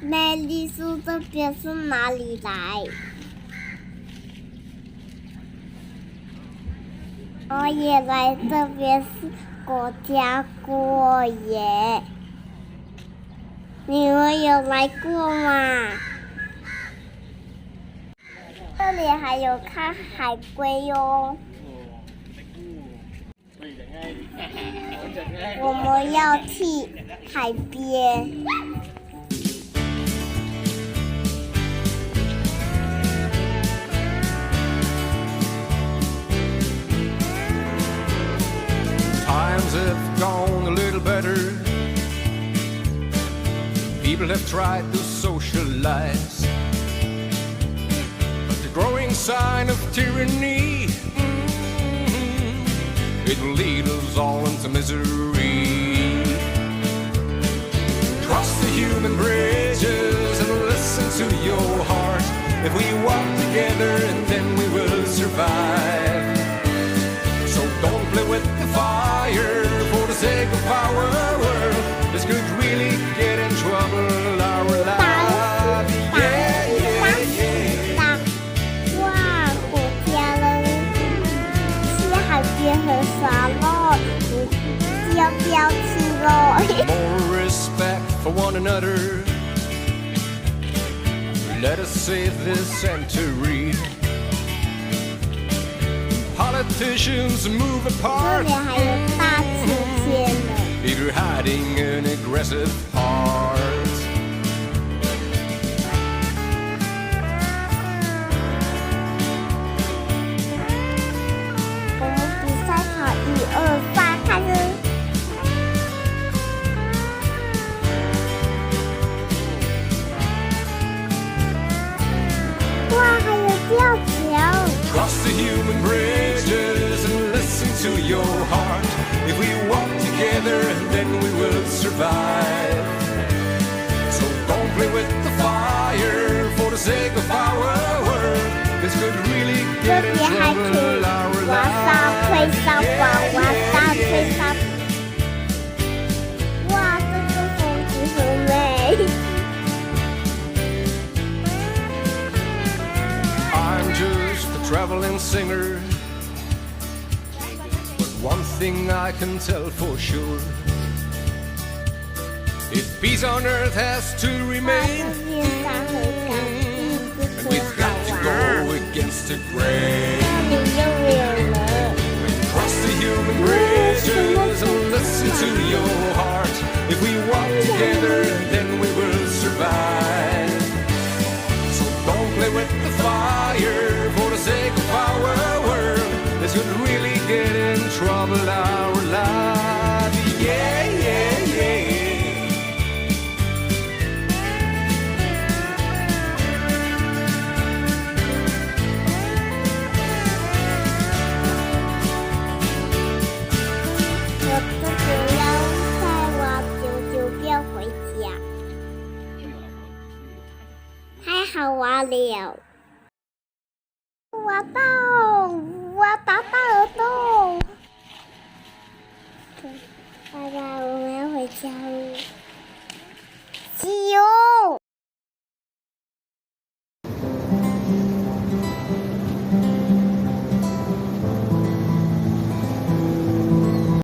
美丽树这边是哪里来？我也来这边是国家公园。你们有来过吗？这里还有看海龟哟。我们要去海边。Times have gone a little better. People have tried to socialize, but the growing sign of tyranny, it will lead us all into misery. Cross the human bridges and listen to your heart. If we walk together, and then we will survive. So don't play with the fire for the sake of power. This could really get in trouble our lives. Yeah, yeah, yeah. 哇，我家人去海边很爽哦，你要不要去喽？More respect for one another. Let us save this century. Politicians move 这 apart. 里还有大秋千呢。If you're hiding an aggressive heart. 我们比赛跑1、2、3，开始。哇，还有吊桥。Cross the human bridges and listen to your heart. If we walk together, then we will survive. So don't play with the fire for the sake of our world. This could really 这 get in 边还可 trouble 以 our 往上推 lives. 上往，往上推 Yeah, 上。哇，这个风景很美。I'm just a traveling singer, but one thing I can tell for sure. If peace on earth has to 哇， remain, 这边山很干净，这 and 真 we've got 好 to 玩。 go against the grain. 那里又有人。 Cross the human bridges and listen to your heart. If we walk together, then we will survive. So don't play with the fire for the sake of our world. This could really get in trouble our lives. Yeah, yeah, yeah. 我这边要带我舅舅变回家，太好玩了！我到，我达到了洞。拜拜，我们要回家了。加油！